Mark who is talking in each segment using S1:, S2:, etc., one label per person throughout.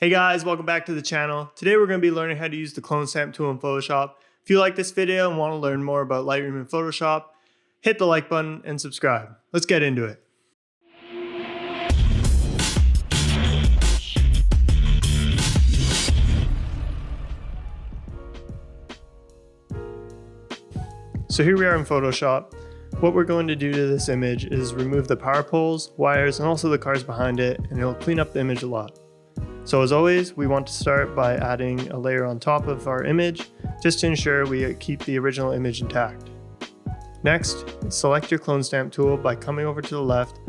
S1: Hey guys, welcome back to the channel. Today we're going to be learning how to use the clone stamp tool in Photoshop. If you like this video and want to learn more about Lightroom and Photoshop, hit the like button and subscribe. Let's get into it. So here we are in Photoshop. What we're going to do to this image is remove the power poles, wires, and also the cars behind it, and it'll clean up the image a lot. So as always, we want to start by adding a layer on top of our image, just to ensure we keep the original image intact. Next, select your clone stamp tool by coming over to the left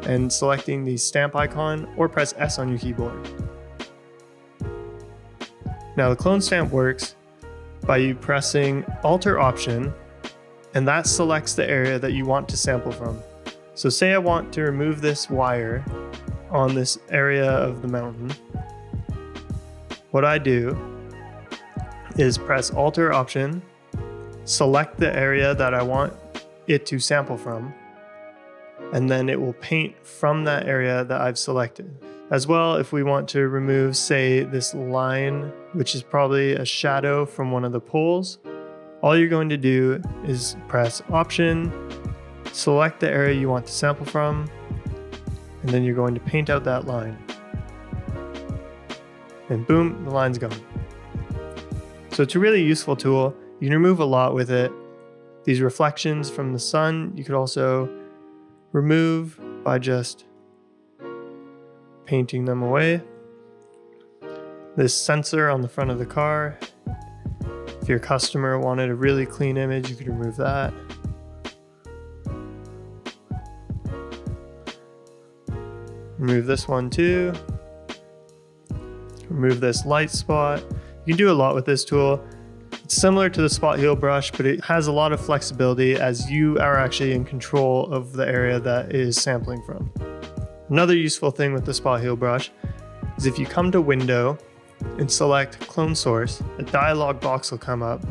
S1: and selecting the stamp icon, or press S on your keyboard. Now the clone stamp works by you pressing Alt or Option, and that selects the area that you want to sample from. So say I want to remove this wire on this area of the mountain. What I do is press Alt or Option, select the area that I want it to sample from, and then it will paint from that area that I've selected. As well, if we want to remove, say, this line, which is probably a shadow from one of the poles, all you're going to do is press Option, select the area you want to sample from, and then you're going to paint out that line. And boom, the line's gone. So it's a really useful tool. You can remove a lot with it. These reflections from the sun, you could also remove by just painting them away. This sensor on the front of the car, if your customer wanted a really clean image, you could remove that. Remove this one too. Remove this light spot. You can do a lot with this tool. It's similar to the spot heal brush, but it has a lot of flexibility as you are actually in control of the area that is sampling from. Another useful thing with the spot heal brush is if you come to Window and select Clone Source, a dialog box will come up.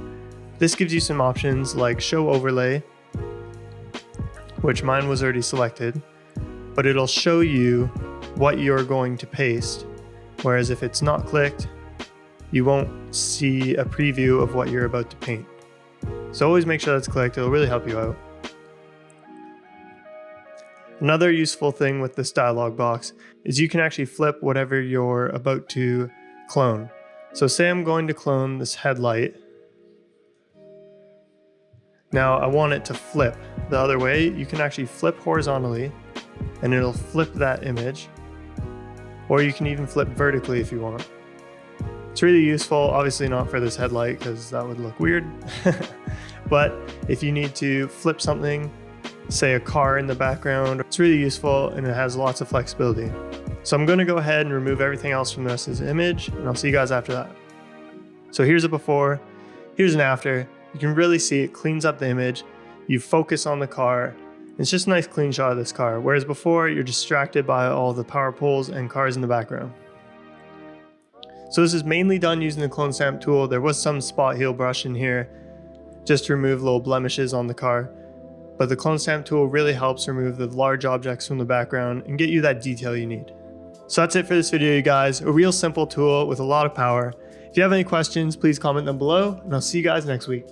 S1: This gives you some options like Show Overlay, which mine was already selected, but it'll show you what you're going to paste. Whereas if it's not clicked, you won't see a preview of what you're about to paint. So always make sure that's clicked, it'll really help you out. Another useful thing with this dialog box is you can actually flip whatever you're about to clone. So say I'm going to clone this headlight. Now I want it to flip the other way. You can actually flip horizontally and it'll flip that image. Or you can even flip vertically if you want. It's really useful, obviously not for this headlight because that would look weird. But if you need to flip something, say a car in the background, it's really useful and it has lots of flexibility. So I'm going to go ahead and remove everything else from this image, and I'll see you guys after that. So here's a before, here's an after. You can really see it cleans up the image. You focus on the car. It's just a nice clean shot of this car, whereas before you're distracted by all the power poles and cars in the background. So this is mainly done using the clone stamp tool. There was some spot heal brush in here just to remove little blemishes on the car, but the clone stamp tool really helps remove the large objects from the background and get you that detail you need. So that's it for this video, you guys. A real simple tool with a lot of power. If you have any questions, please comment them below, and I'll see you guys next week.